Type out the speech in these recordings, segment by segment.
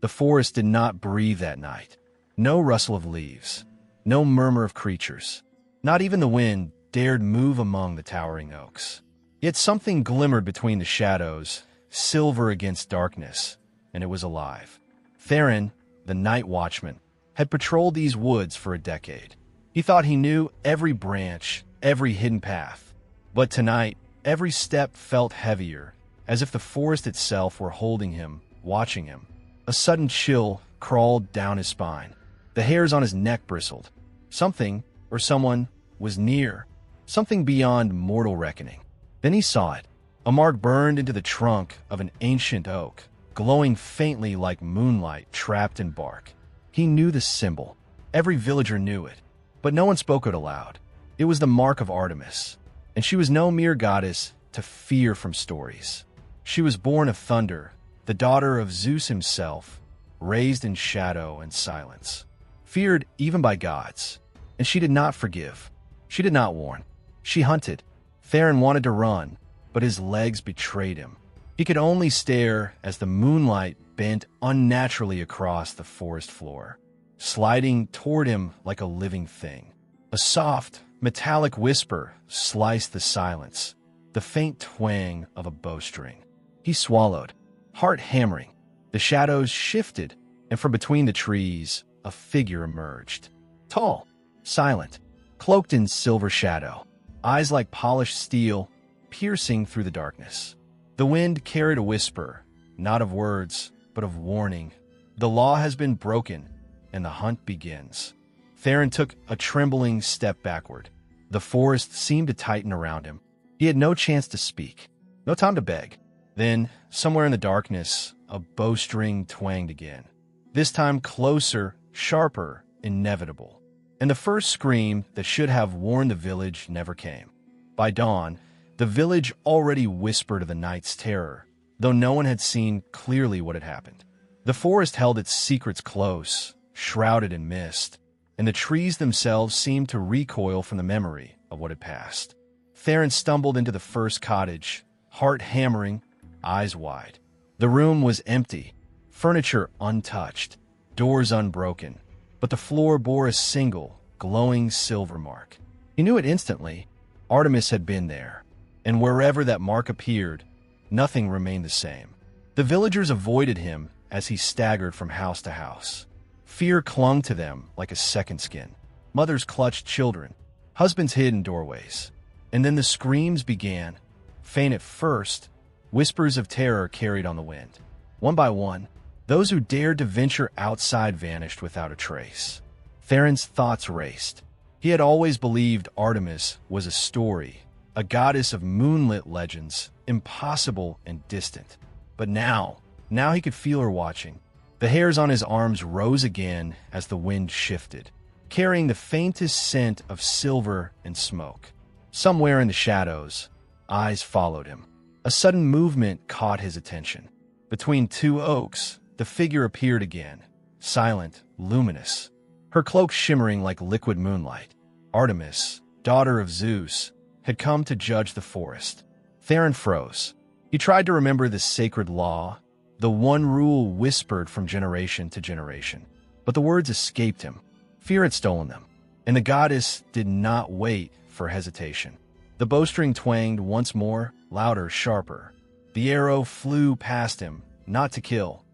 The forest did not breathe that night. No rustle of leaves, no murmur of creatures. Not even the wind dared move among the towering oaks. Yet something glimmered between the shadows, silver against darkness, and it was alive. Theron, the night watchman, had patrolled these woods for a decade. He thought he knew every branch, every hidden path. But tonight, every step felt heavier, as if the forest itself were holding him, watching him. A sudden chill crawled down his spine. The hairs on his neck bristled. Something, or someone, was near. Something beyond mortal reckoning. Then he saw it. A mark burned into the trunk of an ancient oak, glowing faintly like moonlight trapped in bark. He knew the symbol. Every villager knew it. But no one spoke it aloud. It was the mark of Artemis, and she was no mere goddess to fear from stories. She was born of thunder, the daughter of Zeus himself, raised in shadow and silence, feared even by gods. And she did not forgive. She did not warn. She hunted. Theron wanted to run, but his legs betrayed him. He could only stare as the moonlight bent unnaturally across the forest floor, sliding toward him like a living thing. A soft, metallic whisper sliced the silence, the faint twang of a bowstring. He swallowed, heart hammering. The shadows shifted, and from between the trees, a figure emerged. Tall, silent, cloaked in silver shadow, eyes like polished steel, piercing through the darkness. The wind carried a whisper, not of words, but of warning. The law has been broken, and the hunt begins. Theron took a trembling step backward. The forest seemed to tighten around him. He had no chance to speak, no time to beg. Then, somewhere in the darkness, a bowstring twanged again. This time closer, sharper, inevitable. And the first scream that should have warned the village never came. By dawn, the village already whispered of the night's terror, though no one had seen clearly what had happened. The forest held its secrets close, shrouded in mist, and the trees themselves seemed to recoil from the memory of what had passed. Theron stumbled into the first cottage, heart hammering, eyes wide. The room was empty, furniture untouched, doors unbroken, but the floor bore a single, glowing silver mark. He knew it instantly. Artemis had been there, and wherever that mark appeared, nothing remained the same. The villagers avoided him as he staggered from house to house. Fear clung to them like a second skin. Mothers clutched children, husbands hid in doorways. And then the screams began, faint at first, whispers of terror carried on the wind. One by one, those who dared to venture outside vanished without a trace. Theron's thoughts raced. He had always believed Artemis was a story, a goddess of moonlit legends, impossible and distant. But now he could feel her watching. The hairs on his arms rose again as the wind shifted, carrying the faintest scent of silver and smoke. Somewhere in the shadows, eyes followed him. A sudden movement caught his attention. Between two oaks, the figure appeared again, silent, luminous, her cloak shimmering like liquid moonlight. Artemis, daughter of Zeus, had come to judge the forest. Theron froze. He tried to remember the sacred law, the one rule whispered from generation to generation. But the words escaped him. Fear had stolen them, and the goddess did not wait for hesitation. The bowstring twanged once more, louder, sharper. The arrow flew past him, not to kill,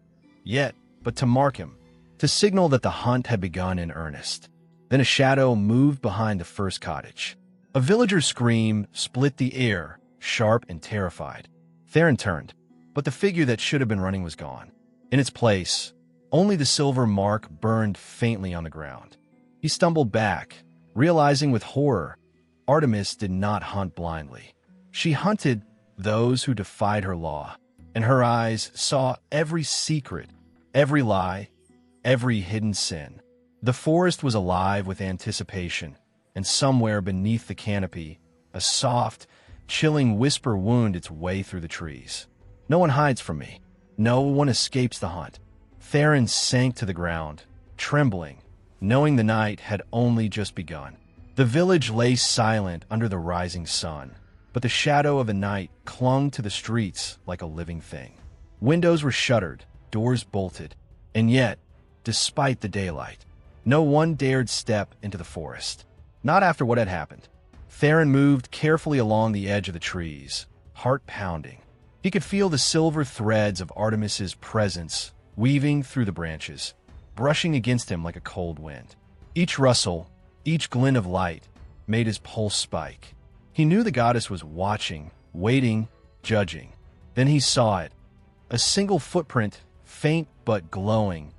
yet, but to mark him, to signal that the hunt had begun in earnest. Then a shadow moved behind the first cottage. A villager's scream split the air, sharp and terrified. Theron turned, but the figure that should have been running was gone. In its place, only the silver mark burned faintly on the ground. He stumbled back, realizing with horror, Artemis did not hunt blindly. She hunted those who defied her law, and her eyes saw every secret, every lie, every hidden sin. The forest was alive with anticipation, and somewhere beneath the canopy, a soft, chilling whisper wound its way through the trees. No one hides from me. No one escapes the hunt. Theron sank to the ground, trembling, knowing the night had only just begun. The village lay silent under the rising sun, but the shadow of the night clung to the streets like a living thing. Windows were shuttered, doors bolted, And yet, despite the daylight, no one dared step into the forest. Not after what had happened. Theron moved carefully along the edge of the trees, heart pounding. He could feel the silver threads of Artemis's presence weaving through the branches, brushing against him like a cold wind. Each rustle, each glint of light, made his pulse spike. He knew the goddess was watching, waiting, judging. Then he saw it. A single footprint, faint but glowing,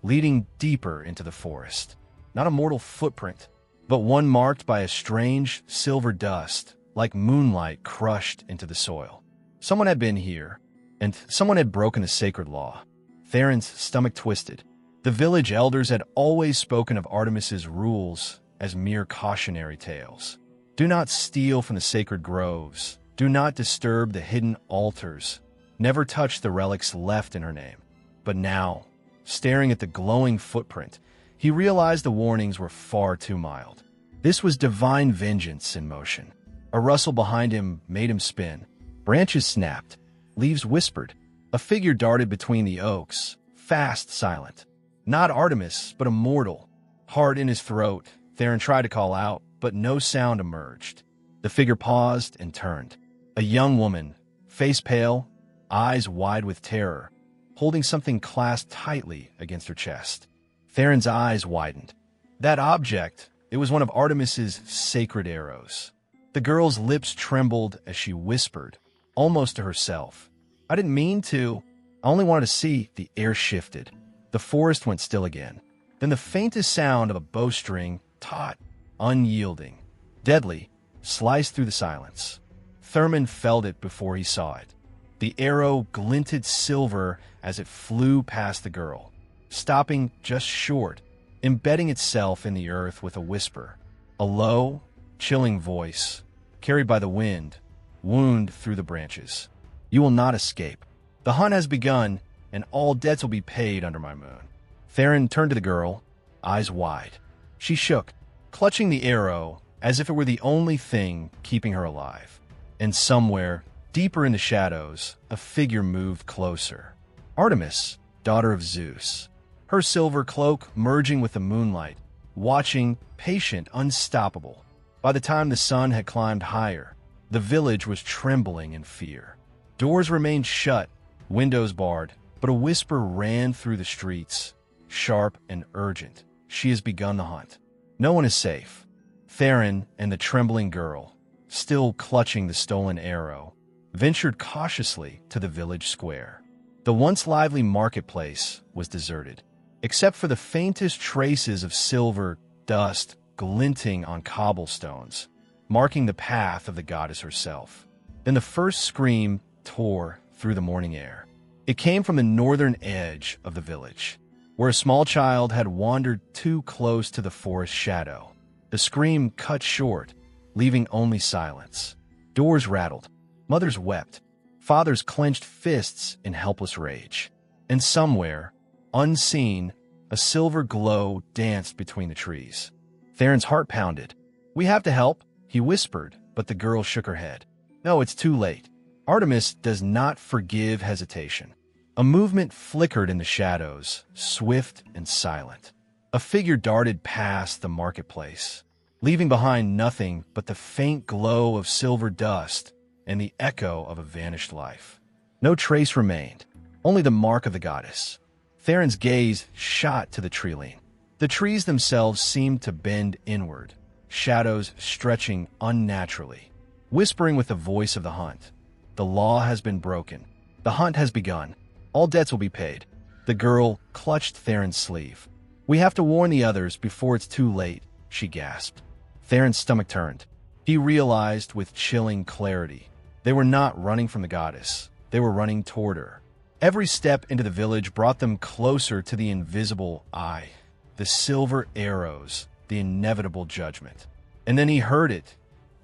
leading deeper into the forest. Not a mortal footprint, but one marked by a strange silver dust, like moonlight crushed into the soil. Someone had been here, and someone had broken the sacred law. Theron's stomach twisted. The village elders had always spoken of Artemis's rules as mere cautionary tales. Do not steal from the sacred groves. Do not disturb the hidden altars. Never touch the relics left in her name. But now, staring at the glowing footprint, he realized the warnings were far too mild. This was divine vengeance in motion. A rustle behind him made him spin. Branches snapped. Leaves whispered. A figure darted between the oaks, fast, silent. Not Artemis, but a mortal. Heart in his throat, Theron tried to call out, but no sound emerged. The figure paused and turned. A young woman, face pale, eyes wide with terror, holding something clasped tightly against her chest. Theron's eyes widened. That object, it was one of Artemis's sacred arrows. The girl's lips trembled as she whispered, almost to herself. I didn't mean to. I only wanted to see. The air shifted. The forest went still again. Then the faintest sound of a bowstring, taut, unyielding, deadly, sliced through the silence. Thurman felt it before he saw it. The arrow glinted silver as it flew past the girl, stopping just short, embedding itself in the earth with a whisper. A low, chilling voice, carried by the wind, wound through the branches. You will not escape. The hunt has begun, and all debts will be paid under my moon. Theron turned to the girl, eyes wide. She shook, clutching the arrow as if it were the only thing keeping her alive. And somewhere, deeper in the shadows, a figure moved closer. Artemis, daughter of Zeus. Her silver cloak merging with the moonlight, watching, patient, unstoppable. By the time the sun had climbed higher, the village was trembling in fear. Doors remained shut, windows barred, but a whisper ran through the streets, sharp and urgent. She has begun the hunt. No one is safe. Theron and the trembling girl, still clutching the stolen arrow, ventured cautiously to the village square. The once lively marketplace was deserted, except for the faintest traces of silver dust glinting on cobblestones, marking the path of the goddess herself. Then the first scream tore through the morning air. It came from the northern edge of the village, where a small child had wandered too close to the forest shadow. The scream cut short, leaving only silence. Doors rattled. Mothers wept. Fathers clenched fists in helpless rage. And somewhere, unseen, a silver glow danced between the trees. Theron's heart pounded. We have to help, he whispered, but the girl shook her head. No, it's too late. Artemis does not forgive hesitation. A movement flickered in the shadows, swift and silent. A figure darted past the marketplace, leaving behind nothing but the faint glow of silver dust and the echo of a vanished life. No trace remained, only the mark of the goddess. Theron's gaze shot to the tree-line. The trees themselves seemed to bend inward, shadows stretching unnaturally, whispering with the voice of the hunt. The law has been broken. The hunt has begun. All debts will be paid. The girl clutched Theron's sleeve. We have to warn the others before it's too late, she gasped. Theron's stomach turned. He realized with chilling clarity. They were not running from the goddess. They were running toward her. Every step into the village brought them closer to the invisible eye, the silver arrows, the inevitable judgment. And then he heard it,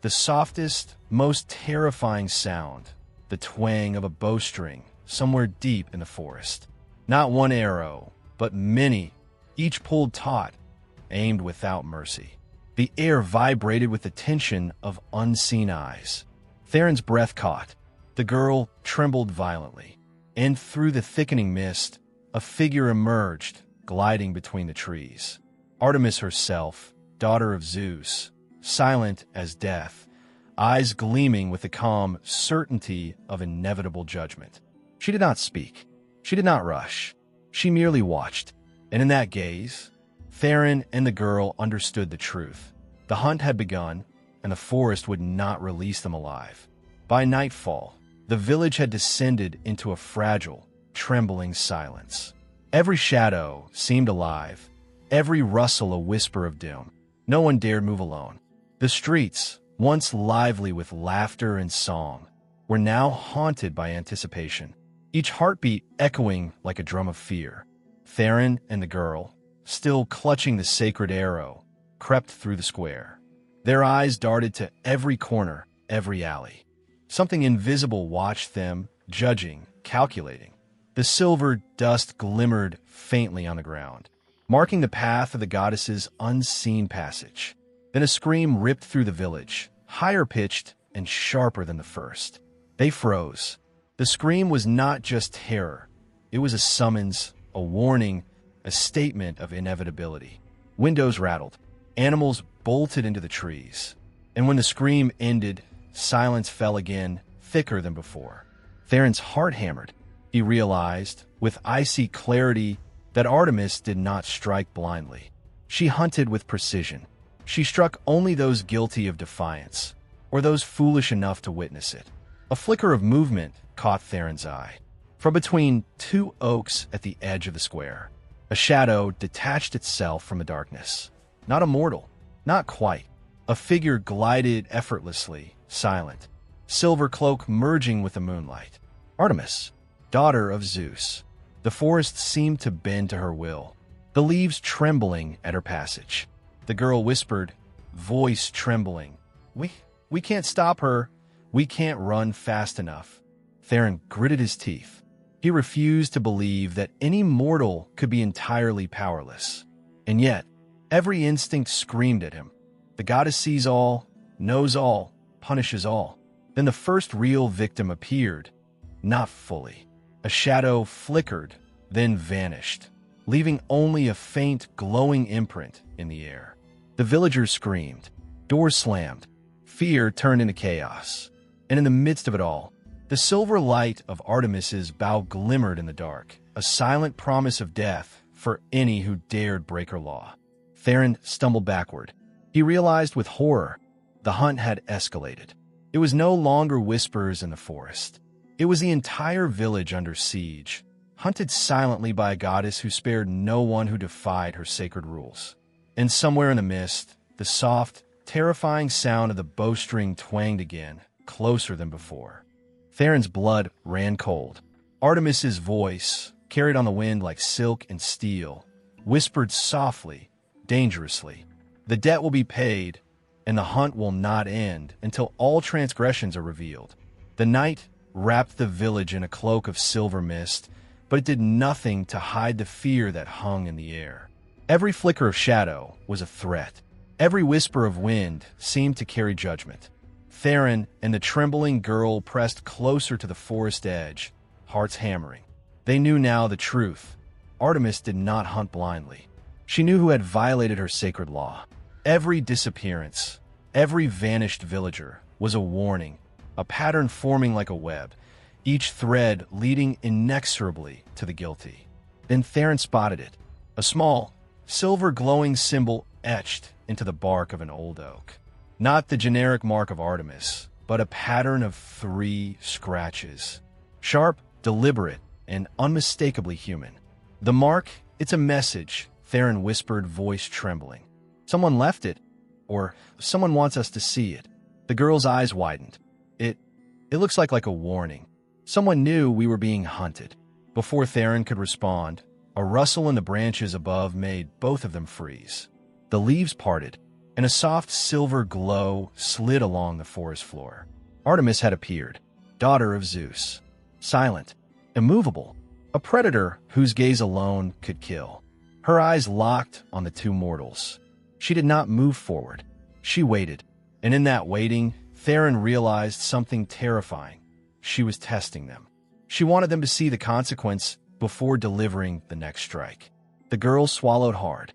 the softest, most terrifying sound, the twang of a bowstring somewhere deep in the forest. Not one arrow, but many, each pulled taut, aimed without mercy. The air vibrated with the tension of unseen eyes. Theron's breath caught. The girl trembled violently, and through the thickening mist, a figure emerged, gliding between the trees. Artemis herself, daughter of Zeus, silent as death, eyes gleaming with the calm certainty of inevitable judgment. She did not speak. She did not rush. She merely watched. And in that gaze, Theron and the girl understood the truth. The hunt had begun, and the forest would not release them alive. By nightfall, the village had descended into a fragile, trembling silence. Every shadow seemed alive, every rustle a whisper of doom. No one dared move alone. The streets, once lively with laughter and song, were now haunted by anticipation, each heartbeat echoing like a drum of fear. Theron and the girl, still clutching the sacred arrow, crept through the square. Their eyes darted to every corner, every alley. Something invisible watched them, judging, calculating. The silver dust glimmered faintly on the ground, marking the path of the goddess's unseen passage. Then a scream ripped through the village, higher pitched and sharper than the first. They froze. The scream was not just terror. It was a summons, a warning, a statement of inevitability. Windows rattled. Animals bolted into the trees. And when the scream ended, silence fell again, thicker than before. Theron's heart hammered. He realized, with icy clarity, that Artemis did not strike blindly. She hunted with precision. She struck only those guilty of defiance, or those foolish enough to witness it. A flicker of movement caught Theron's eye. From between two oaks at the edge of the square, a shadow detached itself from the darkness. Not a mortal, not quite. A figure glided effortlessly, silent, silver cloak merging with the moonlight. Artemis, daughter of Zeus. The forest seemed to bend to her will, the leaves trembling at her passage. The girl whispered, voice trembling, We can't stop her. We can't run fast enough." Theron gritted his teeth. He refused to believe that any mortal could be entirely powerless. And yet, every instinct screamed at him. The goddess sees all, knows all, punishes all. Then the first real victim appeared. Not fully. A shadow flickered, then vanished, leaving only a faint, glowing imprint in the air. The villagers screamed. Doors slammed. Fear turned into chaos. And in the midst of it all, the silver light of Artemis's bow glimmered in the dark, a silent promise of death for any who dared break her law. Theron stumbled backward. He realized with horror the hunt had escalated. It was no longer whispers in the forest. It was the entire village under siege, hunted silently by a goddess who spared no one who defied her sacred rules. And somewhere in the mist, the soft, terrifying sound of the bowstring twanged again, closer than before. Theron's blood ran cold. Artemis's voice, carried on the wind like silk and steel, whispered softly, dangerously, "The debt will be paid, and the hunt will not end until all transgressions are revealed." The night wrapped the village in a cloak of silver mist, but it did nothing to hide the fear that hung in the air. Every flicker of shadow was a threat. Every whisper of wind seemed to carry judgment. Theron and the trembling girl pressed closer to the forest edge, hearts hammering. They knew now the truth. Artemis did not hunt blindly. She knew who had violated her sacred law. Every disappearance, every vanished villager was a warning, a pattern forming like a web, each thread leading inexorably to the guilty. Then Theron spotted it, a small, silver glowing symbol etched into the bark of an old oak. Not the generic mark of Artemis, but a pattern of 3 scratches. Sharp, deliberate, and unmistakably human. "The mark, it's a message," Theron whispered, voice trembling. "Someone left it, or someone wants us to see it." The girl's eyes widened. It looks like a warning. Someone knew we were being hunted. Before Theron could respond, a rustle in the branches above made both of them freeze. The leaves parted, and a soft silver glow slid along the forest floor. Artemis had appeared, daughter of Zeus. Silent, immovable, a predator whose gaze alone could kill. Her eyes locked on the 2 mortals. She did not move forward. She waited, and in that waiting, Theron realized something terrifying. She was testing them. She wanted them to see the consequence before delivering the next strike. The girl swallowed hard.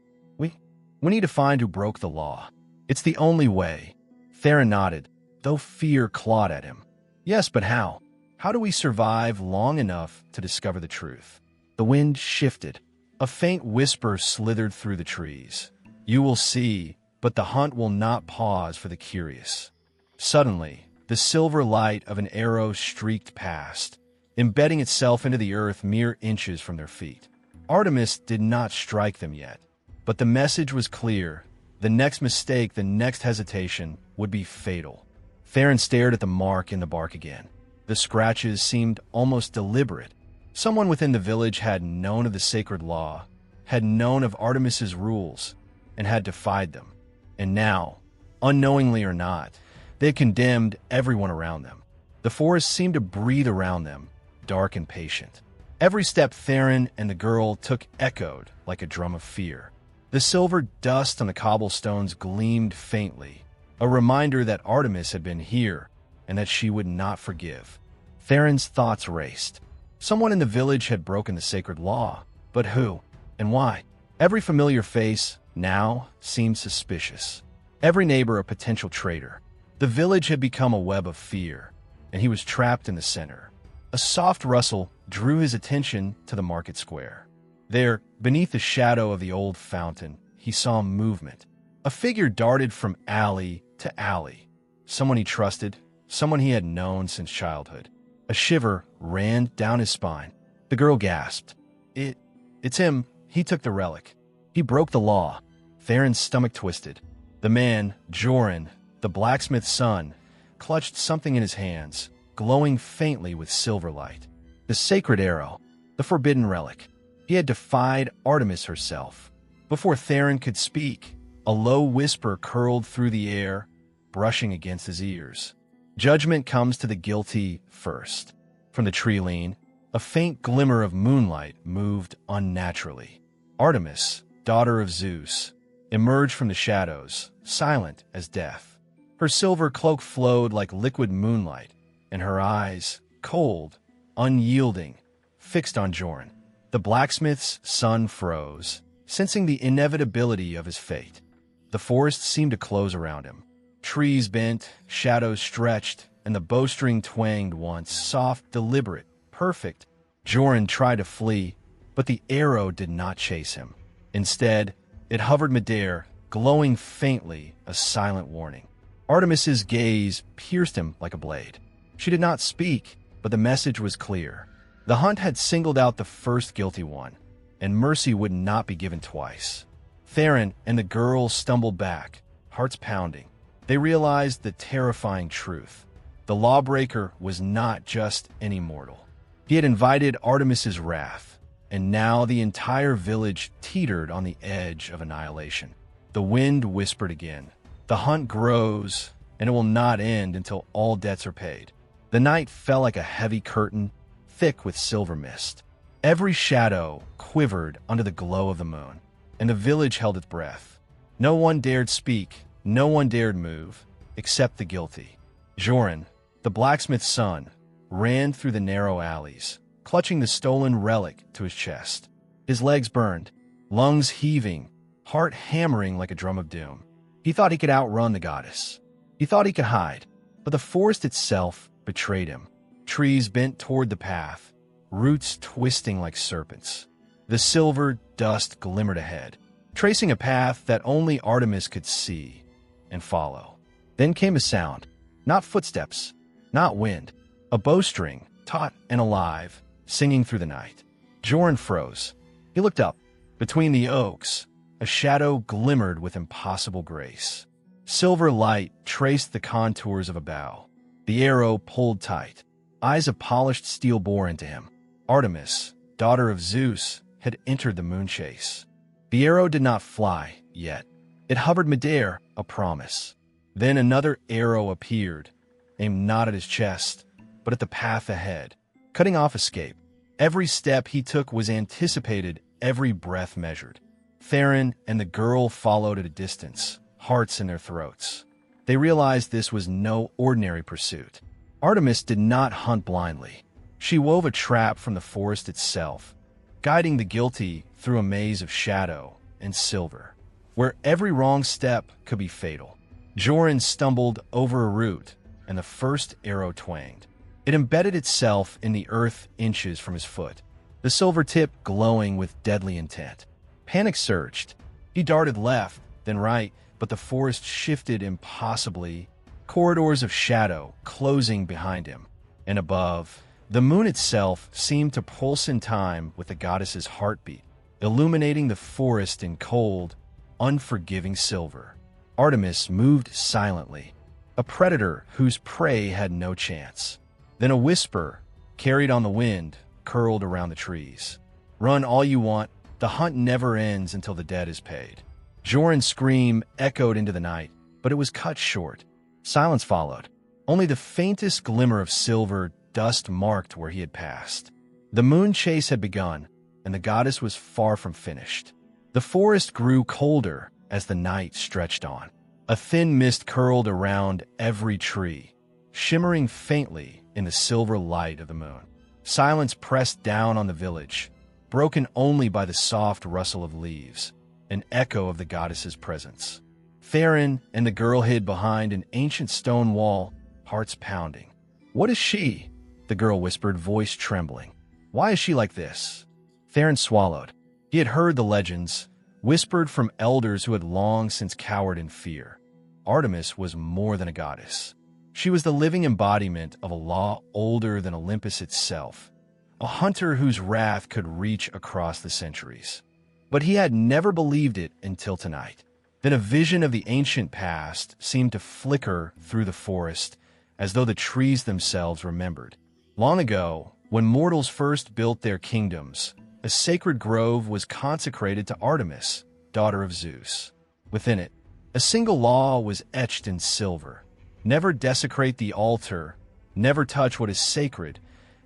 We need to find who broke the law. It's the only way. Theron nodded, though fear clawed at him. Yes, but how? How do we survive long enough to discover the truth? The wind shifted. A faint whisper slithered through the trees. You will see, but the hunt will not pause for the curious. Suddenly, the silver light of an arrow streaked past, embedding itself into the earth mere inches from their feet. Artemis did not strike them yet, but the message was clear. The next mistake, the next hesitation, would be fatal. Theron stared at the mark in the bark again. The scratches seemed almost deliberate. Someone within the village had known of the sacred law, had known of Artemis's rules, and had defied them. And now, unknowingly or not, they had condemned everyone around them. The forest seemed to breathe around them, dark and patient. Every step Theron and the girl took echoed like a drum of fear. The silver dust on the cobblestones gleamed faintly, a reminder that Artemis had been here and that she would not forgive. Theron's thoughts raced. Someone in the village had broken the sacred law, but who and why? Every familiar face now seemed suspicious. Every neighbor a potential traitor. The village had become a web of fear, and he was trapped in the center. A soft rustle drew his attention to the market square. There, beneath the shadow of the old fountain, he saw movement. A figure darted from alley to alley. Someone he trusted, someone he had known since childhood. A shiver ran down his spine. The girl gasped. It's him. He took the relic. He broke the law. Theron's stomach twisted. The man, Joran, the blacksmith's son, clutched something in his hands, glowing faintly with silver light. The sacred arrow, the forbidden relic. He had defied Artemis herself. Before Theron could speak, a low whisper curled through the air, brushing against his ears. Judgment comes to the guilty first. From the tree lean, a faint glimmer of moonlight moved unnaturally. Artemis, daughter of Zeus, emerged from the shadows, silent as death. Her silver cloak flowed like liquid moonlight, and her eyes, cold, unyielding, fixed on Joran. The blacksmith's son froze, sensing the inevitability of his fate. The forest seemed to close around him. Trees bent, shadows stretched, and the bowstring twanged once, soft, deliberate, perfect. Joran tried to flee, but the arrow did not chase him. Instead, it hovered midair, glowing faintly, a silent warning. Artemis's gaze pierced him like a blade. She did not speak, but the message was clear. The hunt had singled out the first guilty one, and mercy would not be given twice. Theron and the girl stumbled back, hearts pounding. They realized the terrifying truth. The lawbreaker was not just any mortal. He had invited Artemis's wrath, and now the entire village teetered on the edge of annihilation. The wind whispered again. The hunt grows, and it will not end until all debts are paid. The night fell like a heavy curtain, thick with silver mist. Every shadow quivered under the glow of the moon, and the village held its breath. No one dared speak, no one dared move, except the guilty. Joran, the blacksmith's son, ran through the narrow alleys, clutching the stolen relic to his chest. His legs burned, lungs heaving, heart hammering like a drum of doom. He thought he could outrun the goddess. He thought he could hide, but the forest itself betrayed him. Trees bent toward the path, roots twisting like serpents. The silver dust glimmered ahead, tracing a path that only Artemis could see and follow. Then came a sound, not footsteps, not wind, a bowstring, taut and alive, singing through the night. Joran froze. He looked up. Between the oaks, a shadow glimmered with impossible grace. Silver light traced the contours of a bough. The arrow pulled tight. Eyes of polished steel bore into him. Artemis, daughter of Zeus, had entered the moon chase. The arrow did not fly yet. It hovered midair, a promise. Then another arrow appeared, aimed not at his chest, but at the path ahead, cutting off escape. Every step he took was anticipated, every breath measured. Theron and the girl followed at a distance, hearts in their throats. They realized this was no ordinary pursuit. Artemis did not hunt blindly. She wove a trap from the forest itself, guiding the guilty through a maze of shadow and silver, where every wrong step could be fatal. Joran stumbled over a root, and the first arrow twanged. It embedded itself in the earth inches from his foot, the silver tip glowing with deadly intent. Panic surged. He darted left, then right, but the forest shifted impossibly, corridors of shadow closing behind him. And above, the moon itself seemed to pulse in time with the goddess's heartbeat, illuminating the forest in cold, unforgiving silver. Artemis moved silently, a predator whose prey had no chance. Then a whisper, carried on the wind, curled around the trees. "Run all you want. The hunt never ends until the dead is paid." Joran's scream echoed into the night, but it was cut short. Silence followed. Only the faintest glimmer of silver dust marked where he had passed. The moon chase had begun, and the goddess was far from finished. The forest grew colder as the night stretched on. A thin mist curled around every tree, shimmering faintly in the silver light of the moon. Silence pressed down on the village, broken only by the soft rustle of leaves, an echo of the goddess's presence. Theron and the girl hid behind an ancient stone wall, hearts pounding. "What is she?" the girl whispered, voice trembling. "Why is she like this?" Theron swallowed. He had heard the legends, whispered from elders who had long since cowered in fear. Artemis was more than a goddess. She was the living embodiment of a law older than Olympus itself, a hunter whose wrath could reach across the centuries. But he had never believed it until tonight. Then a vision of the ancient past seemed to flicker through the forest, as though the trees themselves remembered. Long ago, when mortals first built their kingdoms, a sacred grove was consecrated to Artemis, daughter of Zeus. Within it, a single law was etched in silver: never desecrate the altar, never touch what is sacred,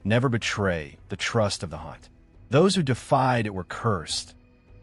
never betray the trust of the hunt. Those who defied it were cursed,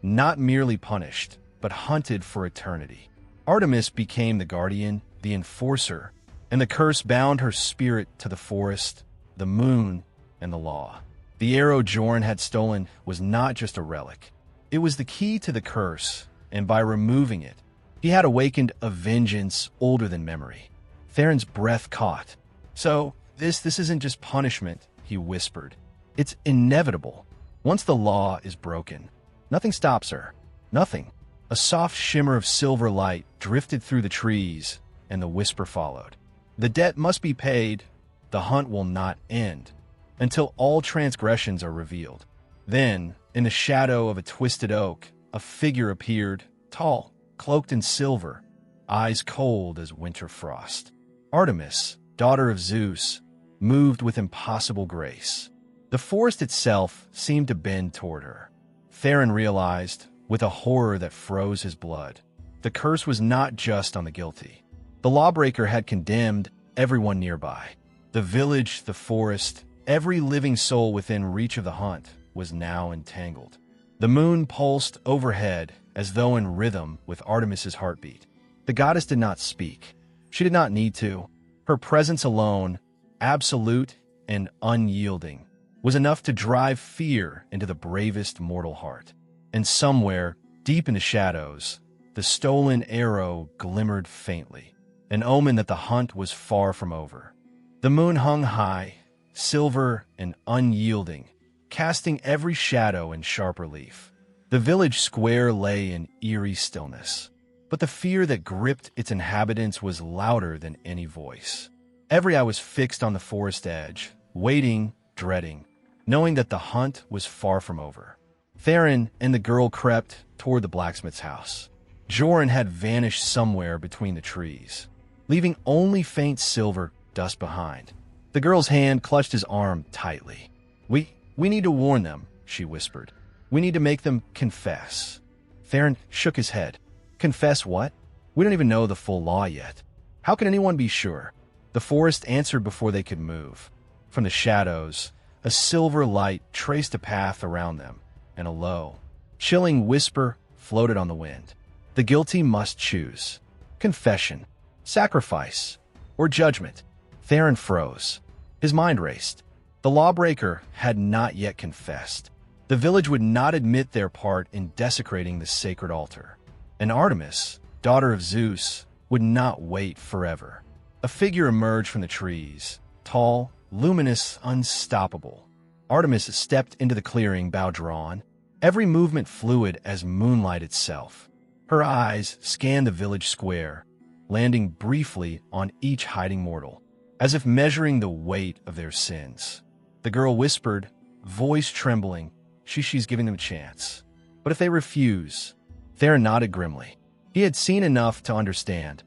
not merely punished, but hunted for eternity. Artemis became the guardian, the enforcer, and the curse bound her spirit to the forest, the moon, and the law. The arrow Joran had stolen was not just a relic. It was the key to the curse, and by removing it, he had awakened a vengeance older than memory. Theron's breath caught. "So, this isn't just punishment," he whispered. "It's inevitable. Once the law is broken, nothing stops her. Nothing." A soft shimmer of silver light drifted through the trees, and the whisper followed. "The debt must be paid. The hunt will not end until all transgressions are revealed." Then, in the shadow of a twisted oak, a figure appeared, tall, cloaked in silver, eyes cold as winter frost. Artemis, daughter of Zeus, moved with impossible grace. The forest itself seemed to bend toward her. Theron realized, with a horror that froze his blood, the curse was not just on the guilty. The lawbreaker had condemned everyone nearby. The village, the forest, every living soul within reach of the hunt was now entangled. The moon pulsed overhead as though in rhythm with Artemis's heartbeat. The goddess did not speak. She did not need to. Her presence alone, absolute and unyielding, was enough to drive fear into the bravest mortal heart. And somewhere, deep in the shadows, the stolen arrow glimmered faintly, an omen that the hunt was far from over. The moon hung high, silver and unyielding, casting every shadow in sharp relief. The village square lay in eerie stillness, but the fear that gripped its inhabitants was louder than any voice. Every eye was fixed on the forest edge, waiting, dreading, knowing that the hunt was far from over. Theron and the girl crept toward the blacksmith's house. Joran had vanished somewhere between the trees, leaving only faint silver dust behind. The girl's hand clutched his arm tightly. We need to warn them," she whispered. "We need to make them confess." Theron shook his head. "Confess what? We don't even know the full law yet. How can anyone be sure?" The forest answered before they could move. From the shadows, a silver light traced a path around them, and a low, chilling whisper floated on the wind. The guilty must choose: confession, sacrifice, or judgment. Theron froze. His mind raced. The lawbreaker had not yet confessed. The village would not admit their part in desecrating the sacred altar. And Artemis, daughter of Zeus, would not wait forever. A figure emerged from the trees, tall, luminous, unstoppable. Artemis stepped into the clearing, bow drawn, every movement fluid as moonlight itself. Her eyes scanned the village square, landing briefly on each hiding mortal, as if measuring the weight of their sins. The girl whispered, voice trembling, she's giving them a chance. But if they refuse, Theron nodded grimly. He had seen enough to understand.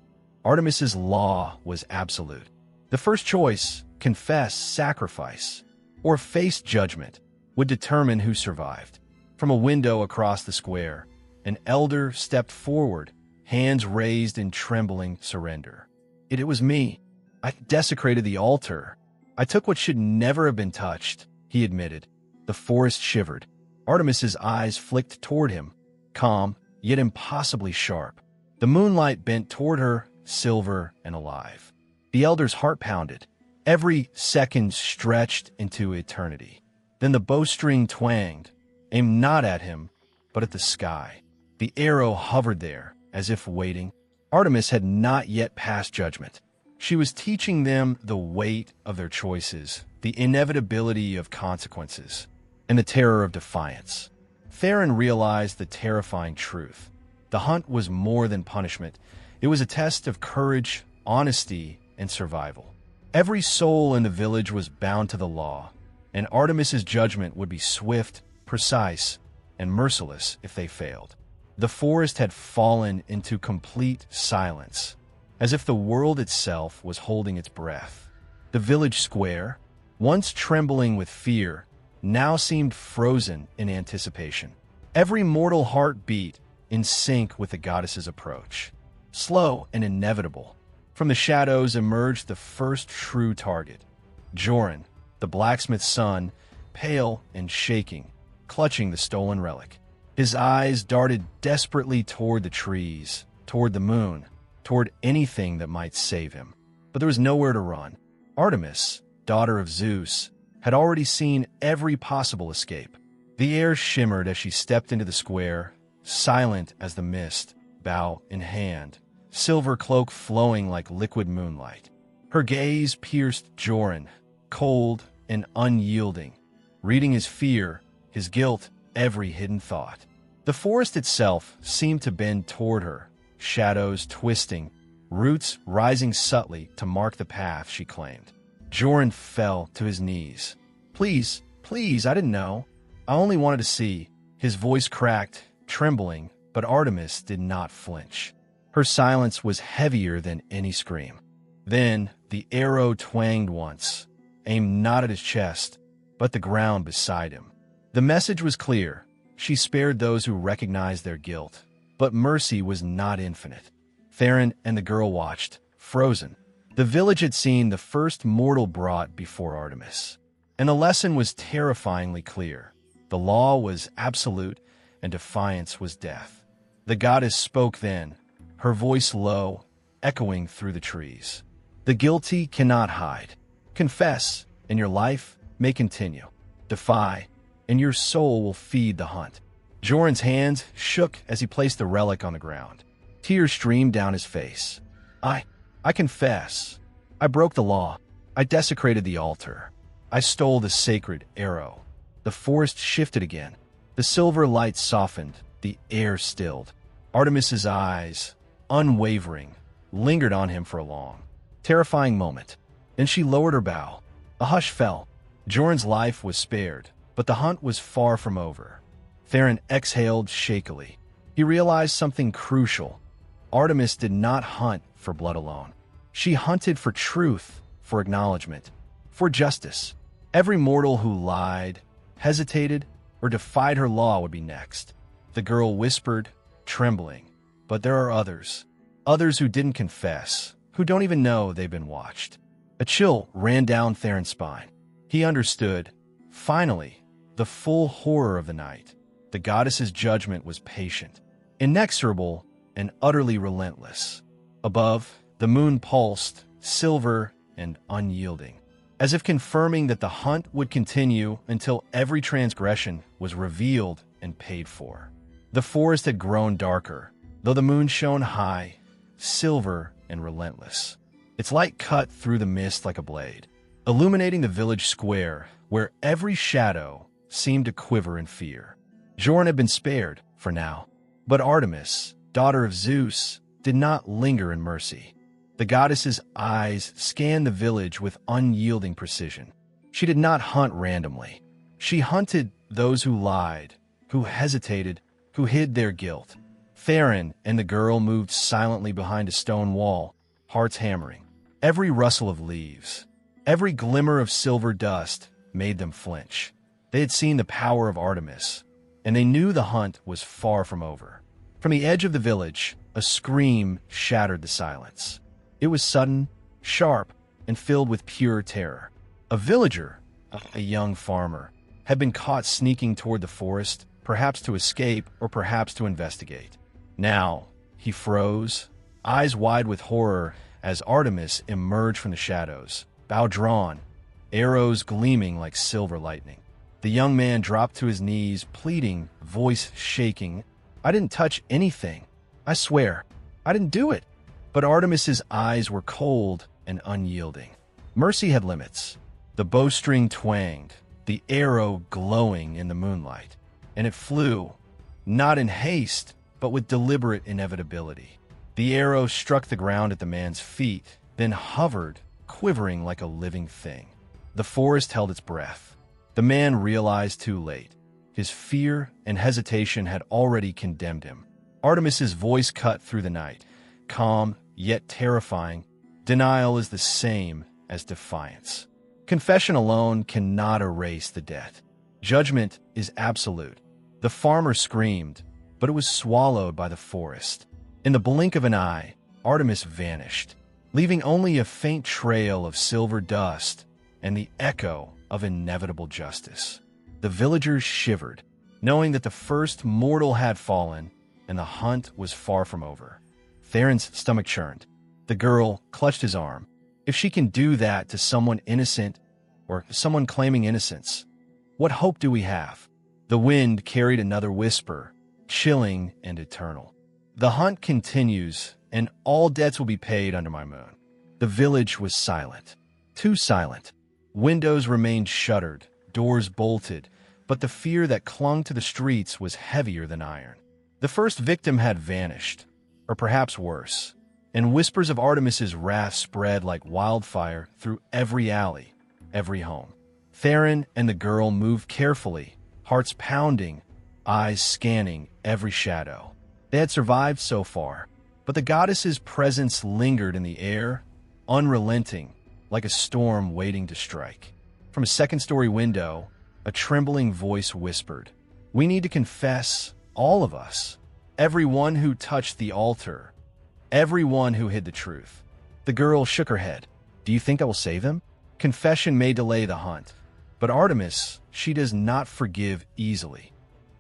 Artemis's law was absolute. The first choice, confess, sacrifice, or face judgment, would determine who survived. From a window across the square, an elder stepped forward, hands raised in trembling surrender. It was me. I desecrated the altar. I took what should never have been touched, he admitted. The forest shivered. Artemis's eyes flicked toward him, calm, yet impossibly sharp. The moonlight bent toward her, silver and alive. The elder's heart pounded. Every second stretched into eternity. Then the bowstring twanged, aimed not at him, but at the sky. The arrow hovered there, as if waiting. Artemis had not yet passed judgment. She was teaching them the weight of their choices, the inevitability of consequences, and the terror of defiance. Theron realized the terrifying truth. The hunt was more than punishment. It was a test of courage, honesty, and survival. Every soul in the village was bound to the law, and Artemis's judgment would be swift, precise, and merciless if they failed. The forest had fallen into complete silence, as if the world itself was holding its breath. The village square, once trembling with fear, now seemed frozen in anticipation. Every mortal heart beat in sync with the goddess's approach. Slow and inevitable, from the shadows emerged the first true target. Joran, the blacksmith's son, pale and shaking, clutching the stolen relic. His eyes darted desperately toward the trees, toward the moon, toward anything that might save him. But there was nowhere to run. Artemis, daughter of Zeus, had already seen every possible escape. The air shimmered as she stepped into the square, silent as the mist, bow in hand, silver cloak flowing like liquid moonlight. Her gaze pierced Joran, cold and unyielding, reading his fear, his guilt, every hidden thought. The forest itself seemed to bend toward her, shadows twisting, roots rising subtly to mark the path she claimed. Joran fell to his knees. Please, I didn't know. I only wanted to see. His voice cracked, trembling, but Artemis did not flinch. Her silence was heavier than any scream. Then the arrow twanged once, aimed not at his chest, but the ground beside him. The message was clear. She spared those who recognized their guilt, but mercy was not infinite. Theron and the girl watched, frozen. The village had seen the first mortal brought before Artemis, and the lesson was terrifyingly clear. The law was absolute, and defiance was death. The goddess spoke then, her voice low, echoing through the trees. The guilty cannot hide. Confess, and your life may continue. Defy, and your soul will feed the hunt. Joran's hands shook as he placed the relic on the ground. Tears streamed down his face. I confess. I broke the law. I desecrated the altar. I stole the sacred arrow. The forest shifted again. The silver light softened. The air stilled. Artemis's eyes, unwavering, lingered on him for a long, terrifying moment. Then she lowered her bow. A hush fell. Joran's life was spared, but the hunt was far from over. Theron exhaled shakily. He realized something crucial. Artemis did not hunt for blood alone. She hunted for truth, for acknowledgement, for justice. Every mortal who lied, hesitated, or defied her law would be next. The girl whispered, trembling, but there are others who didn't confess, who don't even know they've been watched. A chill ran down Theron's spine. He understood, finally, the full horror of the night. The goddess's judgment was patient, inexorable, and utterly relentless. Above, the moon pulsed, silver and unyielding. as if confirming that the hunt would continue until every transgression was revealed and paid for. The forest had grown darker, though the moon shone high, silver and relentless. Its light cut through the mist like a blade, illuminating the village square where every shadow seemed to quiver in fear. Jorn had been spared, for now, but Artemis, daughter of Zeus, did not linger in mercy. The goddess's eyes scanned the village with unyielding precision. She did not hunt randomly. She hunted those who lied, who hesitated, who hid their guilt. Theron and the girl moved silently behind a stone wall, hearts hammering. Every rustle of leaves, every glimmer of silver dust made them flinch. They had seen the power of Artemis, and they knew the hunt was far from over. From the edge of the village, a scream shattered the silence. It was sudden, sharp, and filled with pure terror. A villager, a young farmer, had been caught sneaking toward the forest, perhaps to escape or perhaps to investigate. Now, he froze, eyes wide with horror as Artemis emerged from the shadows, bow drawn, arrows gleaming like silver lightning. The young man dropped to his knees, pleading, voice shaking, "I didn't touch anything. I swear, I didn't do it." But Artemis's eyes were cold and unyielding. Mercy had limits. The bowstring twanged, the arrow glowing in the moonlight, and it flew, not in haste, but with deliberate inevitability. The arrow struck the ground at the man's feet, then hovered, quivering like a living thing. The forest held its breath. The man realized too late. His fear and hesitation had already condemned him. Artemis's voice cut through the night, calm yet terrifying. Denial is the same as defiance. Confession alone cannot erase the debt. Judgment is absolute. The farmer screamed, but it was swallowed by the forest. In the blink of an eye, Artemis vanished, leaving only a faint trail of silver dust and the echo of inevitable justice. The villagers shivered, knowing that the first mortal had fallen and the hunt was far from over. Theron's stomach churned. The girl clutched his arm. If she can do that to someone innocent or someone claiming innocence, what hope do we have? The wind carried another whisper, chilling and eternal. The hunt continues, and all debts will be paid under my moon. The village was silent. Too silent. Windows remained shuttered, doors bolted, but the fear that clung to the streets was heavier than iron. The first victim had vanished, or perhaps worse, and whispers of Artemis's wrath spread like wildfire through every alley, every home. Theron and the girl moved carefully, hearts pounding, eyes scanning every shadow. They had survived so far, but the goddess's presence lingered in the air, unrelenting, like a storm waiting to strike. From a second-story window, a trembling voice whispered, "We need to confess, all of us. Everyone who touched the altar. Everyone who hid the truth." The girl shook her head. "Do you think that will save them? Confession may delay the hunt, but Artemis, she does not forgive easily."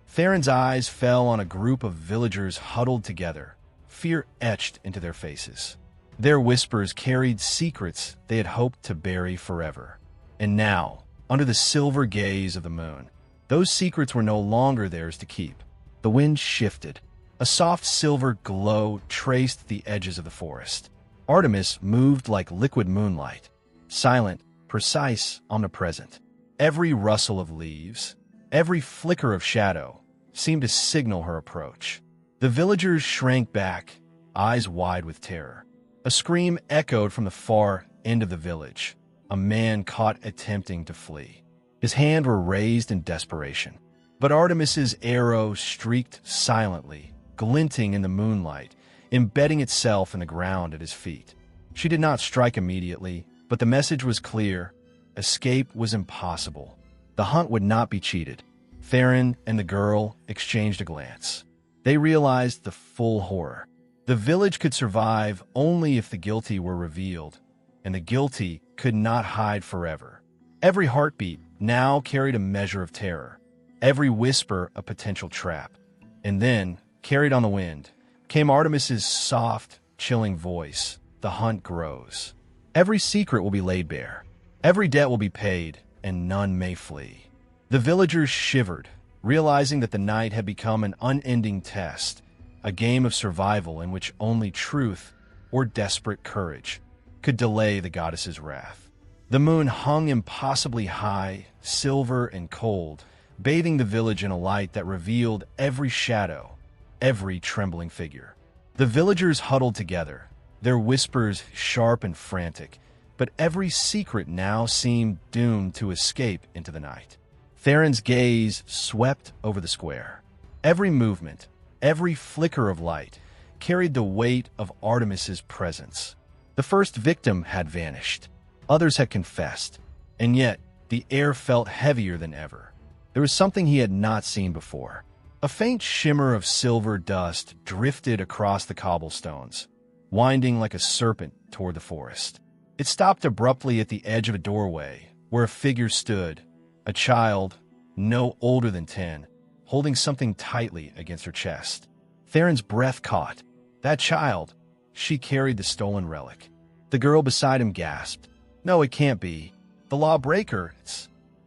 Theron's eyes fell on a group of villagers huddled together, fear etched into their faces. Their whispers carried secrets they had hoped to bury forever. And now, under the silver gaze of the moon, those secrets were no longer theirs to keep. The wind shifted. A soft silver glow traced the edges of the forest. Artemis moved like liquid moonlight, silent, precise, omnipresent. Every rustle of leaves, every flicker of shadow seemed to signal her approach. The villagers shrank back, eyes wide with terror. A scream echoed from the far end of the village, a man caught attempting to flee. His hands were raised in desperation. But Artemis's arrow streaked silently, glinting in the moonlight, embedding itself in the ground at his feet. She did not strike immediately, but the message was clear. Escape was impossible. The hunt would not be cheated. Theron and the girl exchanged a glance. They realized the full horror. The village could survive only if the guilty were revealed, and the guilty could not hide forever. Every heartbeat now carried a measure of terror, every whisper a potential trap. And then, carried on the wind, came Artemis's soft, chilling voice. The hunt grows. Every secret will be laid bare. Every debt will be paid, and none may flee. The villagers shivered, realizing that the night had become an unending test, a game of survival in which only truth or desperate courage could delay the goddess's wrath. The moon hung impossibly high, silver and cold, bathing the village in a light that revealed every shadow, every trembling figure. The villagers huddled together, their whispers sharp and frantic, but every secret now seemed doomed to escape into the night. Theron's gaze swept over the square. Every movement, every flicker of light, carried the weight of Artemis's presence. The first victim had vanished. Others had confessed, and yet the air felt heavier than ever. There was something he had not seen before. A faint shimmer of silver dust drifted across the cobblestones, winding like a serpent toward the forest. It stopped abruptly at the edge of a doorway, where a figure stood, a child, no older than 10, holding something tightly against her chest. Theron's breath caught. That child! She carried the stolen relic. The girl beside him gasped. No, it can't be. The lawbreaker!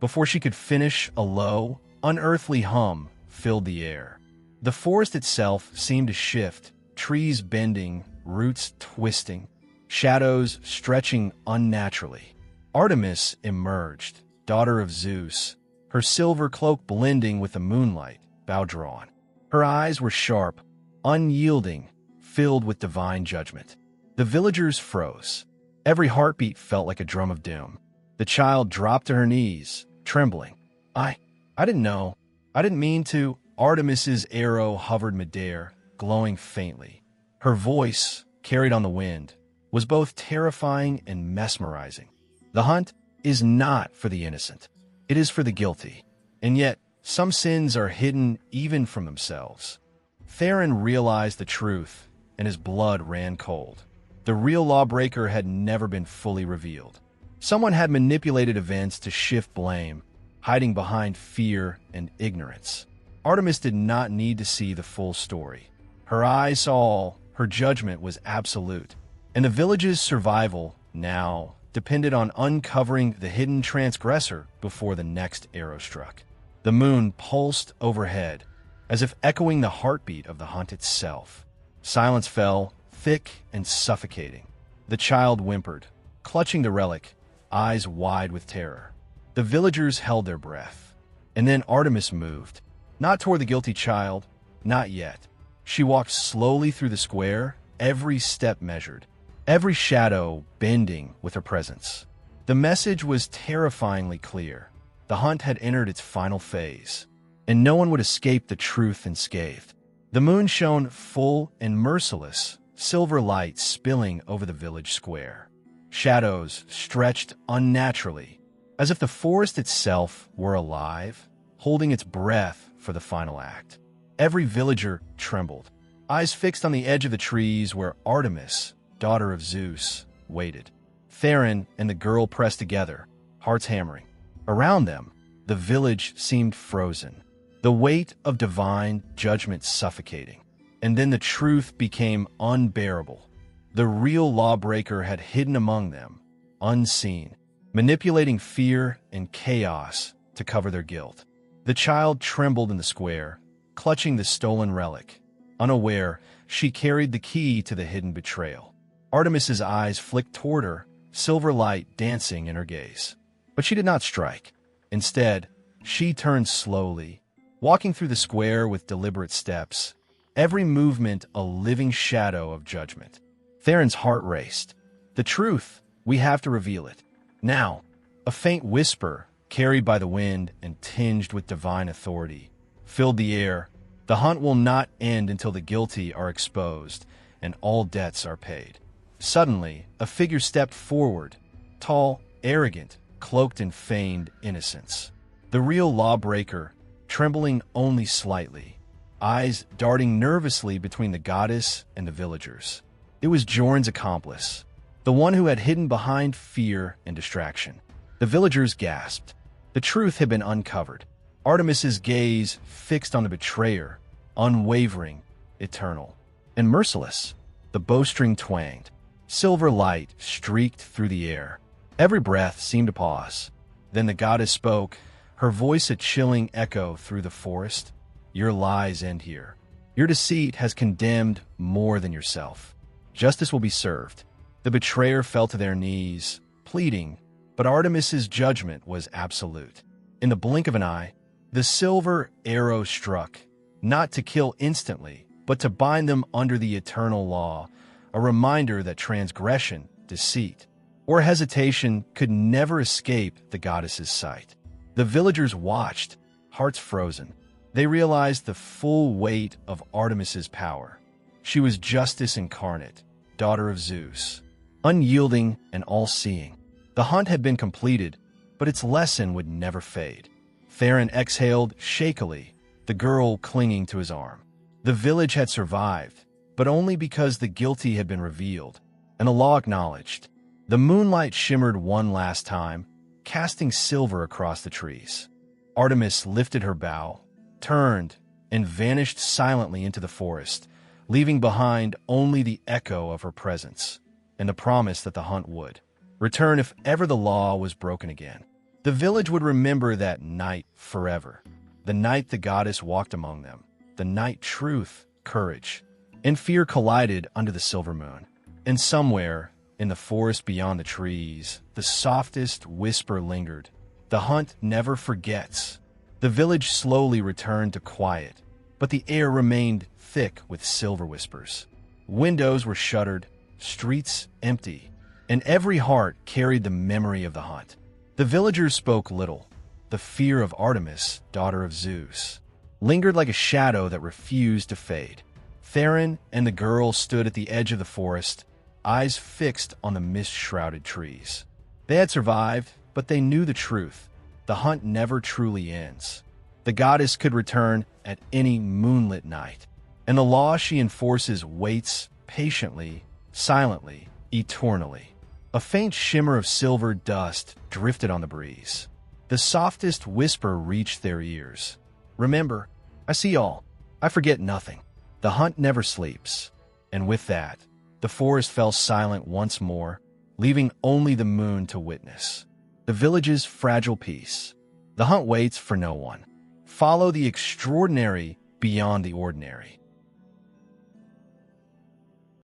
Before she could finish, a low, unearthly hum filled the air. The forest itself seemed to shift, trees bending, roots twisting, shadows stretching unnaturally. Artemis emerged, daughter of Zeus, her silver cloak blending with the moonlight, bow drawn. Her eyes were sharp, unyielding, filled with divine judgment. The villagers froze. Every heartbeat felt like a drum of doom. The child dropped to her knees, trembling. I didn't know. I didn't mean to. Artemis's arrow hovered midair, glowing faintly. Her voice, carried on the wind, was both terrifying and mesmerizing. The hunt is not for the innocent. It is for the guilty. And yet, some sins are hidden even from themselves. Theron realized the truth, and his blood ran cold. The real lawbreaker had never been fully revealed. Someone had manipulated events to shift blame, hiding behind fear and ignorance. Artemis did not need to see the full story. Her eyes saw all, her judgment was absolute, and the village's survival, now, depended on uncovering the hidden transgressor before the next arrow struck. The moon pulsed overhead, as if echoing the heartbeat of the hunt itself. Silence fell, thick and suffocating. The child whimpered, clutching the relic, eyes wide with terror. The villagers held their breath. And then Artemis moved. Not toward the guilty child, not yet. She walked slowly through the square, every step measured, every shadow bending with her presence. The message was terrifyingly clear. The hunt had entered its final phase, and no one would escape the truth unscathed. The moon shone full and merciless, silver light spilling over the village square. Shadows stretched unnaturally, as if the forest itself were alive, holding its breath for the final act. Every villager trembled, eyes fixed on the edge of the trees where Artemis, daughter of Zeus, waited. Theron and the girl pressed together, hearts hammering. Around them, the village seemed frozen, the weight of divine judgment suffocating. And then the truth became unbearable. The real lawbreaker had hidden among them, unseen, manipulating fear and chaos to cover their guilt. The child trembled in the square, clutching the stolen relic. Unaware, she carried the key to the hidden betrayal. Artemis's eyes flicked toward her, silver light dancing in her gaze. But she did not strike. Instead, she turned slowly, walking through the square with deliberate steps, every movement a living shadow of judgment. Theron's heart raced. The truth, we have to reveal it. Now, a faint whisper, carried by the wind and tinged with divine authority, filled the air. The hunt will not end until the guilty are exposed and all debts are paid. Suddenly, a figure stepped forward, tall, arrogant, cloaked in feigned innocence. The real lawbreaker, trembling only slightly, eyes darting nervously between the goddess and the villagers. It was Jorn's accomplice, the one who had hidden behind fear and distraction. The villagers gasped. The truth had been uncovered. Artemis's gaze fixed on the betrayer, unwavering, eternal, and merciless. The bowstring twanged. Silver light streaked through the air. Every breath seemed to pause. Then the goddess spoke, her voice a chilling echo through the forest. Your lies end here. Your deceit has condemned more than yourself. Justice will be served. The betrayer fell to their knees, pleading, but Artemis's judgment was absolute. In the blink of an eye, the silver arrow struck, not to kill instantly, but to bind them under the eternal law, a reminder that transgression, deceit, or hesitation could never escape the goddess's sight. The villagers watched, hearts frozen. They realized the full weight of Artemis's power. She was justice incarnate, daughter of Zeus, unyielding and all-seeing. The hunt had been completed, but its lesson would never fade. Theron exhaled shakily, the girl clinging to his arm. The village had survived, but only because the guilty had been revealed, and the law acknowledged. The moonlight shimmered one last time, casting silver across the trees. Artemis lifted her bow, turned, and vanished silently into the forest, leaving behind only the echo of her presence, and the promise that the hunt would return if ever the law was broken again. The village would remember that night forever, the night the goddess walked among them, the night truth, courage, and fear collided under the silver moon. And somewhere, in the forest beyond the trees, the softest whisper lingered. The hunt never forgets. The village slowly returned to quiet, but the air remained thick with silver whispers. Windows were shuttered, streets empty, and every heart carried the memory of the hunt. The villagers spoke little. The fear of Artemis, daughter of Zeus, lingered like a shadow that refused to fade. Theron and the girl stood at the edge of the forest, eyes fixed on the mist-shrouded trees. They had survived, but they knew the truth. The hunt never truly ends. The goddess could return at any moonlit night, and the law she enforces waits patiently, silently, eternally. A faint shimmer of silver dust drifted on the breeze. The softest whisper reached their ears. Remember, I see all. I forget nothing. The hunt never sleeps. And with that, the forest fell silent once more, leaving only the moon to witness. The village's fragile peace. The hunt waits for no one. Follow the extraordinary beyond the ordinary.